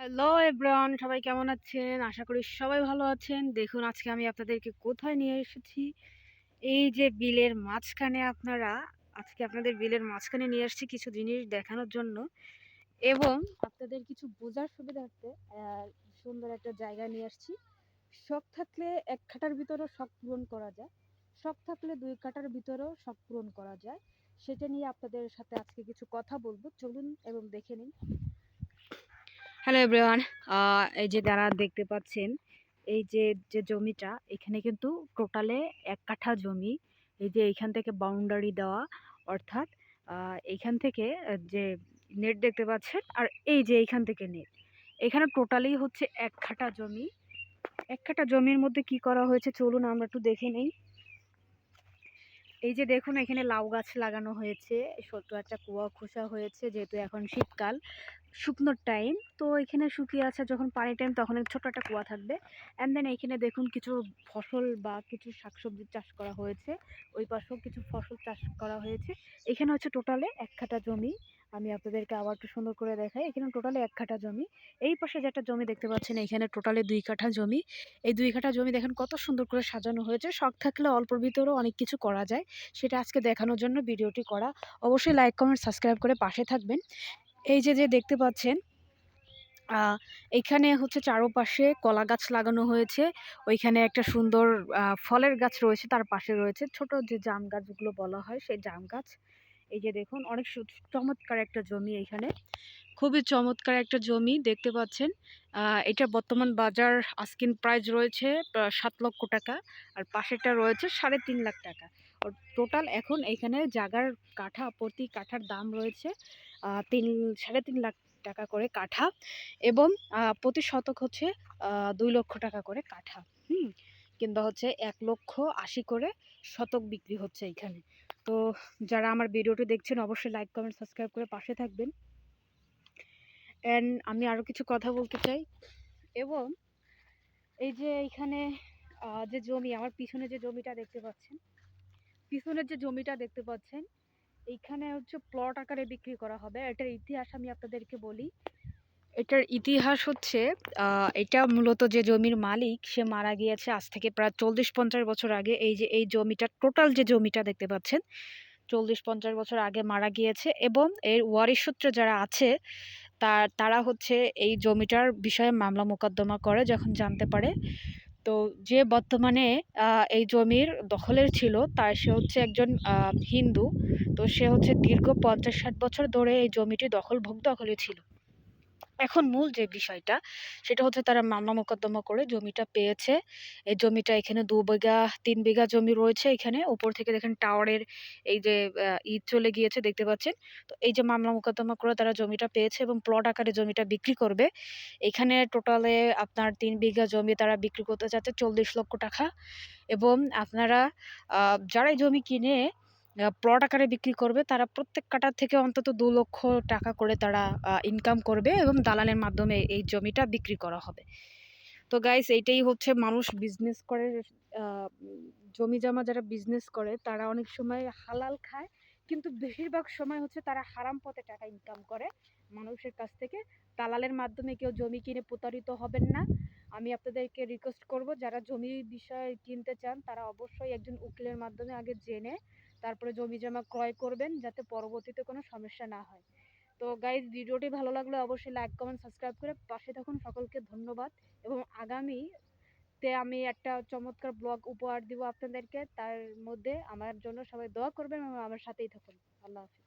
Hello everyone, সবাই কেমন আছেন? আশা করি সবাই ভালো আছেন। দেখুন আজকে আমি আপনাদেরকে কোথায় নিয়ে এসেছি। এই যে বিলের মাঝখানে আজকে আপনাদের বিলের মাঝখানে নিয়ে আসছি কিছু জিনিস দেখানোর জন্য এবং আপনাদের কিছু বোঝার সুবিধার্থে সুন্দর একটা জায়গা নিয়ে আসছি। শখ থাকলে এক কাঠার ভিতরেও শখ পূরণ করা যায়। শখ থাকলে দুই কাঠার ভিতরেও শখ পূরণ করা যায়। সেটা নিয়ে আপনাদের সাথে আজকে কিছু কথা বলবো। চলুন এবং দেখে নিন। হ্যালো এভরিওয়ান, এই যে যারা দেখতে পাচ্ছেন এই যে যে জমিটা এখানে কিন্তু টোটালে 1 কাঠা জমি। এই যে এইখান থেকে বাউন্ডারি দেওয়া, অর্থাৎ এইখান থেকে যে নেট দেখতে পাচ্ছেন আর এই যে এইখান থেকে নেট, এখানে টোটালি হচ্ছে 1 কাঠা জমি। 1 কাঠা জমির মধ্যে কি করা হয়েছে চলুন আমরা একটু দেখে নেই। এই যে দেখুন এখানে লাউ গাছ লাগানো হয়েছে, ছোট্ট একটা কুয়া খোসা হয়েছে যেহেতু এখন শীতকাল, শুকনোর টাইম। তো এখানে শুকিয়ে আছে, যখন পানি টাইম তখন ছোট একটা কুয়া থাকবে। অ্যান্ড দেন এখানে দেখুন কিছু ফসল বা কিছু শাকসবজি চাষ করা হয়েছে। ওই পাশেও কিছু ফসল চাষ করা হয়েছে। এখানে হচ্ছে টোটালে 1 কাঠা জমি। আমি আপনাদেরকে আবার একটু সুন্দর করে দেখাই। এখানে টোটালে 1 কাঠা জমি। এই পাশে যেটা জমি দেখতে পাচ্ছেন এখানে টোটালে 2 কাঠা জমি। এই 2 কাঠা জমি দেখেন কত সুন্দর করে সাজানো হয়েছে। শখ থাকলে অল্পর ভিতরেও অনেক কিছু করা যায়, সেটা আজকে দেখানোর জন্য ভিডিওটি করা। অবশ্যই লাইক কমেন্ট সাবস্ক্রাইব করে পাশে থাকবেন। এই যে যে দেখতে পাচ্ছেন এইখানে হচ্ছে চারপাশে কলা গাছ লাগানো হয়েছে। ওইখানে একটা সুন্দর ফলের গাছ রয়েছে, তার পাশে রয়েছে ছোট যে জাম গাছগুলো বলা হয় সেই জাম গাছ। এই যে দেখুন অনেক চমৎকার একটা জমি, এখানে খুবই চমৎকার একটা জমি দেখতে পাচ্ছেন। এটা বর্তমান বাজার আস্কিং প্রাইস রয়েছে 7 লক্ষ টাকা, আর পাশেরটা রয়েছে 3.5 লাখ টাকা। টোটাল এখন এখানে জাগার কাঠা, প্রতি কাঠার দাম রয়েছে 3.5 লাখ টাকা করে কাঠা, এবং প্রতি শতক হচ্ছে 2 লক্ষ টাকা করে কাঠা। কিংবা হচ্ছে 1,80,000 করে শতক বিক্রি হচ্ছে এখানে। তো যারা আমার ভিডিওটি দেখছেন অবশ্যই লাইক কমেন্ট সাবস্ক্রাইব করে পাশে থাকবেন। আমি আরো কিছু কথা বলতে চাই। এবং এই যে এইখানে যে জমি, আমার পিছনে যে জমিটা দেখতে পাচ্ছেন, পিছনের যে জমিটা দেখতে পাচ্ছেন এইখানে হচ্ছে প্লট আকারে বিক্রি করা হবে। এটার ইতিহাস আমি আপনাদেরকে বলি। এটার ইতিহাস হচ্ছে এটা মূলত যে জমির মালিক সে মারা গিয়েছে আজ থেকে প্রায় 40-50 বছর আগে। এই যে এই জমিটা, টোটাল যে জমিটা দেখতে পাচ্ছেন 40-50 বছর আগে মারা গিয়েছে, এবং এর ওয়ারিশ সূত্রে যারা আছে তারা হচ্ছে এই জমিটার বিষয়ে মামলা মোকদ্দমা করে যখন জানতে পারে। তো যে বর্তমানে এই জমির দখলের ছিল সে হচ্ছে একজন হিন্দু। তো সে হচ্ছে দীর্ঘ 50-60 বছর ধরে এই জমিটি দখলে ছিল। এখন মূল যে বিষয়টা সেটা হচ্ছে তারা মামলা মোকদ্দমা করে জমিটা পেয়েছে। এই জমিটা এখানে 2 বিঘা 3 বিঘা জমি রয়েছে। এখানে উপর থেকে দেখেন টাওয়ারের এই যে ইট চলে গিয়েছে দেখতে পাচ্ছেন। তো এই যে মামলা মোকদ্দমা করে তারা জমিটা পেয়েছে এবং প্লট আকারে জমিটা বিক্রি করবে। এখানে টোটালে আপনার 3 বিঘা জমি তারা বিক্রি করতে চাচ্ছে 40 লক্ষ টাকা। এবং আপনারা যারা এই জমি কিনে প্লট আকারে বিক্রি করবে তারা প্রত্যেক কাঠা থেকে অন্তত 2 লক্ষ টাকা করে তারা ইনকাম করবে, এবং দালালের মাধ্যমে এই জমিটা বিক্রি করা হবে। তো গাইস এইটাই হচ্ছে মানুষ বিজনেস করে। জমি জমা যারা বিজনেস করে তারা অনেক সময় হালাল খায়, কিন্তু বেশিরভাগ সময় হচ্ছে তারা হারাম পথে টাকা ইনকাম করে মানুষের কাছ থেকে। দালালের মাধ্যমে কেউ জমি কিনে প্রতারিত হবেন না। আমি আপনাদেরকে রিকোয়েস্ট করব, যারা জমি বিষয়ে কিনতে চান তারা অবশ্যই একজন উকিলের মাধ্যমে আগে জেনে তারপরে জমি জমা ক্রয় করবেন, যাতে পরবর্তীতে কোনো সমস্যা না হয়। তো গাইজ ভিডিওটি ভালো লাগলে অবশ্যই লাইক কমেন্ট সাবস্ক্রাইব করে পাশে থাকুন। সকলকে ধন্যবাদ। এবং আগামীতে আমি একটা চমৎকার ব্লগ উপহার দিব আপনাদেরকে, তার মধ্যে আমার জন্য সবাই দোয়া করবেন এবং আমার সাথেই থাকুন। আল্লাহ হাফিজ।